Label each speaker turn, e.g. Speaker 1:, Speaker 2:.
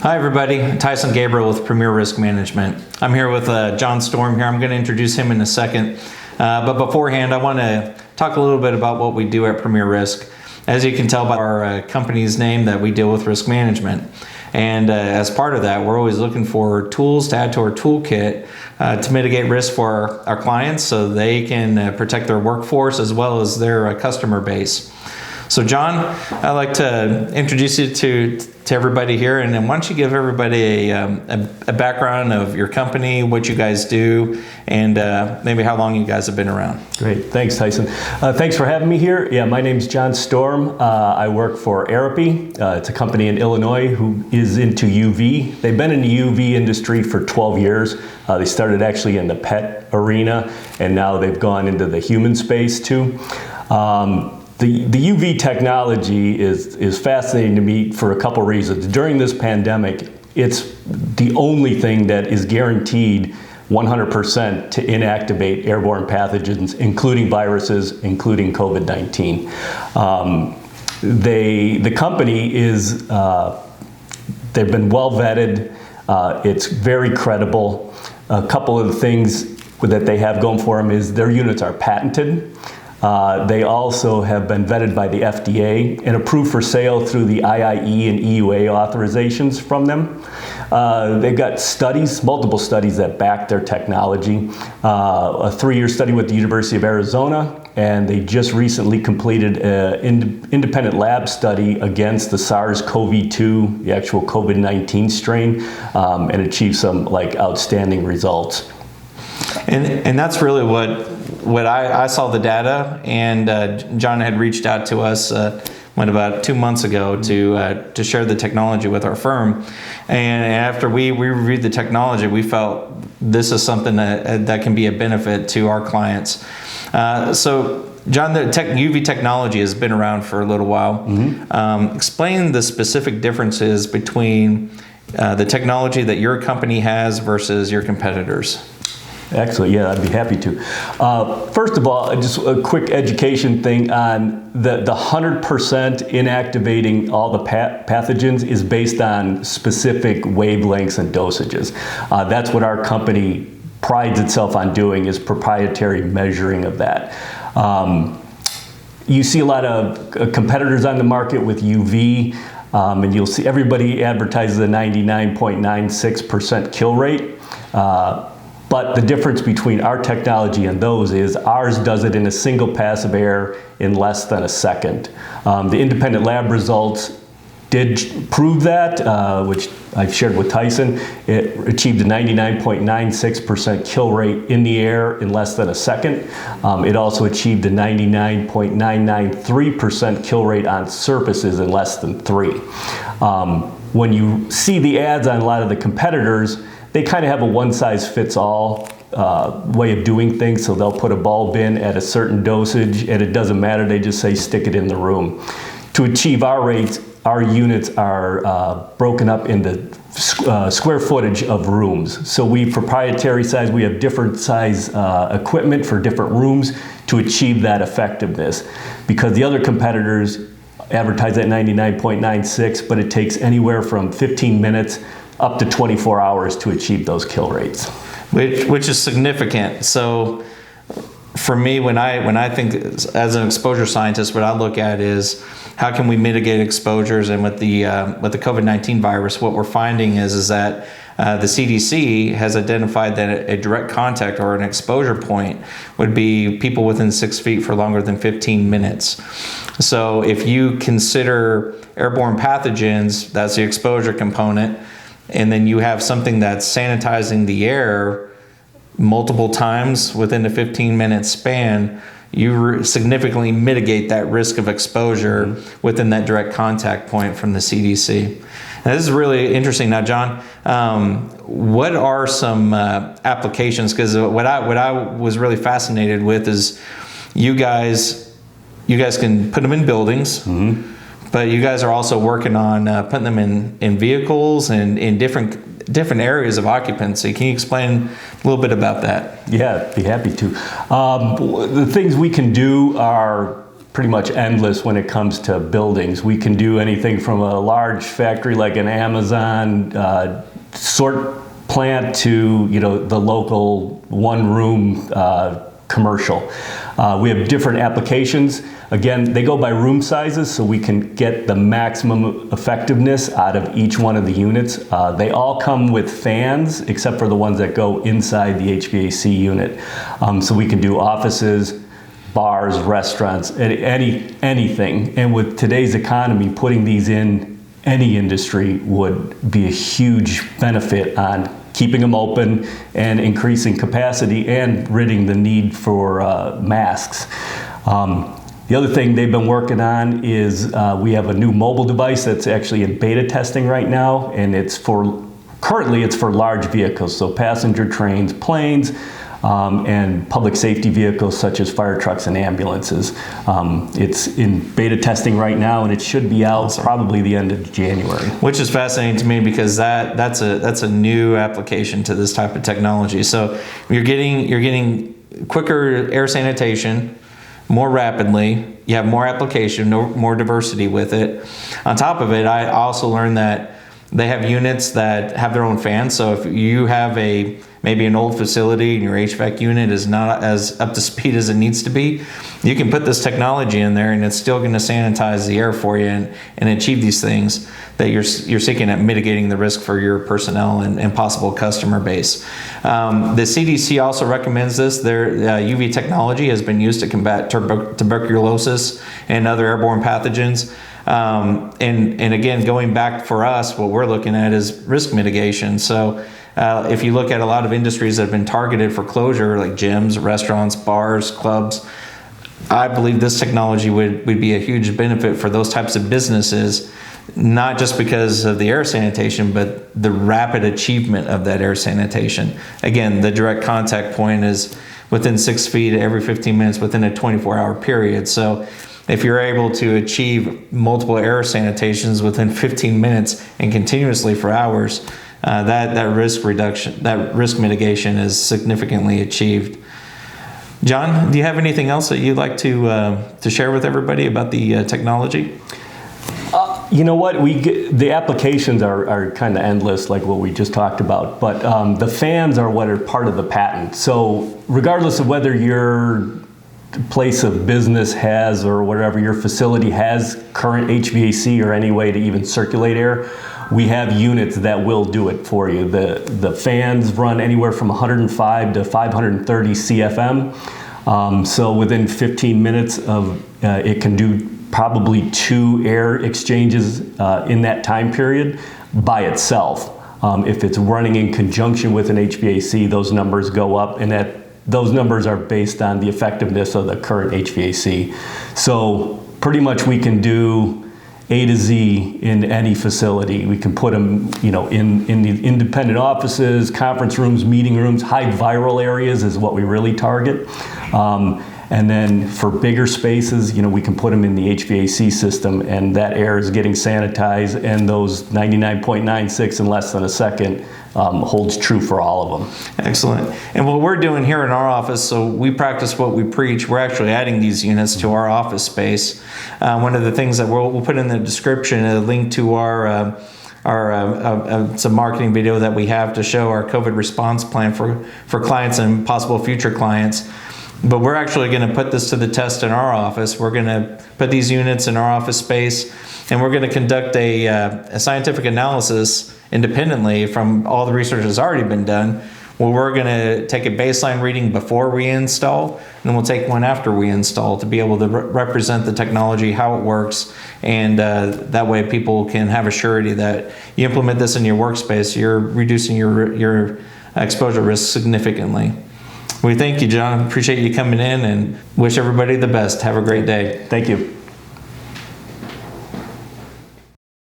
Speaker 1: Hi everybody, Tyson Gabriel with Premier Risk Management. I'm here with John Storm here. I'm going to introduce him in a second. But beforehand, I want to talk a little bit about what we do at Premier Risk. As you can tell by our company's name, that we deal with risk management. And as part of that, we're always looking for tools to add to our toolkit to mitigate risk for our clients so they can protect their workforce as well as their customer base. So John, I'd like to introduce you to everybody here, and then why don't you give everybody a background of your company, what you guys do, and maybe how long you guys have been around.
Speaker 2: Great, thanks Tyson. Thanks for having me here. Yeah, my name's John Storm. I work for Aerapy. It's a company in Illinois who is into UV. They've been in the UV industry for 12 years. They started actually in the pet arena, and now they've gone into the human space too. The UV technology is fascinating to me for a couple reasons. During this pandemic, it's the only thing that is guaranteed 100% to inactivate airborne pathogens, including viruses, including COVID-19. The company is, they've been well vetted. It's very credible. A couple of the things that they have going for them is their units are patented. They also have been vetted by the FDA and approved for sale through the IIE and EUA authorizations from them. They've got studies, multiple studies that back their technology. A 3-year study with the University of Arizona, and they just recently completed an independent lab study against the SARS-CoV-2, the actual COVID-19 strain, and achieved some outstanding results.
Speaker 1: And that's really what I saw the data, and John had reached out to us about 2 months ago to share the technology with our firm. And after we reviewed the technology, we felt this is something that can be a benefit to our clients. So John, the UV technology has been around for a little while. Mm-hmm. Explain the specific differences between the technology that your company has versus your competitors.
Speaker 2: Excellent, yeah, I'd be happy to. First of all, just a quick education thing on the 100% inactivating all the pathogens is based on specific wavelengths and dosages. That's what our company prides itself on doing, is proprietary measuring of that. You see a lot of competitors on the market with UV, and you'll see everybody advertises a 99.96% kill rate. But the difference between our technology and those is ours does it in a single pass of air in less than a second. The independent lab results did prove that, which I've shared with Tyson. It achieved a 99.96% kill rate in the air in less than a second. It also achieved a 99.993% kill rate on surfaces in less than 3. When you see the ads on a lot of the competitors, they kind of have a one-size-fits-all way of doing things, so they'll put a bulb in at a certain dosage, and it doesn't matter, they just say stick it in the room. To achieve our rates, our units are broken up into square footage of rooms. So we proprietary size, we have different size equipment for different rooms to achieve that effectiveness. Because the other competitors advertise at 99.96, but it takes anywhere from 15 minutes up to 24 hours to achieve those kill rates.
Speaker 1: Which is significant. So for me, when I think as an exposure scientist, what I look at is how can we mitigate exposures, and with the COVID-19 virus, what we're finding is that the CDC has identified that a direct contact or an exposure point would be people within 6 feet for longer than 15 minutes. So if you consider airborne pathogens, that's the exposure component, and then you have something that's sanitizing the air multiple times within a 15-minute span, you significantly mitigate that risk of exposure within that direct contact point from the CDC. Now, this is really interesting. Now, John, what are some applications? Because what I was really fascinated with is you guys can put them in buildings. Mm-hmm. But you guys are also working on putting them in vehicles and in different areas of occupancy. Can you explain a little bit about that?
Speaker 2: Yeah, be happy to. The things we can do are pretty much endless when it comes to buildings. We can do anything from a large factory like an Amazon sort plant to the local one-room commercial. We have different applications. Again, they go by room sizes, so we can get the maximum effectiveness out of each one of the units. They all come with fans, except for the ones that go inside the HVAC unit. So we can do offices, bars, restaurants, anything. And with today's economy, putting these in any industry would be a huge benefit on keeping them open and increasing capacity and ridding the need for masks. The other thing they've been working on is we have a new mobile device that's actually in beta testing right now, and currently it's for large vehicles, so passenger trains, planes, and public safety vehicles such as fire trucks and ambulances. It's in beta testing right now, and it should be out probably the end of January.
Speaker 1: Which is fascinating to me because that's a new application to this type of technology. So you're getting quicker air sanitation more rapidly. You have more application, more diversity with it. On top of it, I also learned that they have units that have their own fans. So if you have maybe an old facility and your HVAC unit is not as up to speed as it needs to be, you can put this technology in there and it's still going to sanitize the air for you and achieve these things that you're seeking at mitigating the risk for your personnel and possible customer base. The CDC also recommends this. Their UV technology has been used to combat tuberculosis and other airborne pathogens. And again, going back for us, what we're looking at is risk mitigation. So if you look at a lot of industries that have been targeted for closure, like gyms, restaurants, bars, clubs, I believe this technology would be a huge benefit for those types of businesses, not just because of the air sanitation, but the rapid achievement of that air sanitation. Again, the direct contact point is within 6 feet every 15 minutes within a 24-hour period. So if you're able to achieve multiple air sanitations within 15 minutes and continuously for hours, that risk reduction, that risk mitigation is significantly achieved. John, do you have anything else that you'd like to share with everybody about the technology?
Speaker 2: You know what? The applications are kind of endless, like what we just talked about. But the fans are what are part of the patent. So regardless of whether your place of business has or whatever your facility has current HVAC or any way to even circulate air, we have units that will do it for you. The fans run anywhere from 105 to 530 CFM. So within 15 minutes it can do probably 2 air exchanges in that time period by itself. If it's running in conjunction with an HVAC, those numbers go up, and those numbers are based on the effectiveness of the current HVAC. So pretty much we can do A to Z in any facility. We can put them, in the independent offices, conference rooms, meeting rooms. High viral areas is what we really target. And then for bigger spaces, we can put them in the HVAC system, and that air is getting sanitized, and those 99.96 in less than a second holds true for all of them.
Speaker 1: Excellent. And what we're doing here in our office, so we practice what we preach. We're actually adding these units to our office space. One of the things that we'll put in the description, a link to our it's a marketing video that we have to show our COVID response plan for clients and possible future clients. But we're actually going to put this to the test in our office. We're going to put these units in our office space, and we're going to conduct a scientific analysis independently from all the research that's already been done, where we're going to take a baseline reading before we install, and then we'll take one after we install to be able to represent the technology, how it works, and that way people can have a surety that you implement this in your workspace, you're reducing your exposure risk significantly. We thank you, John. Appreciate you coming in and wish everybody the best. Have a great day.
Speaker 2: Thank you.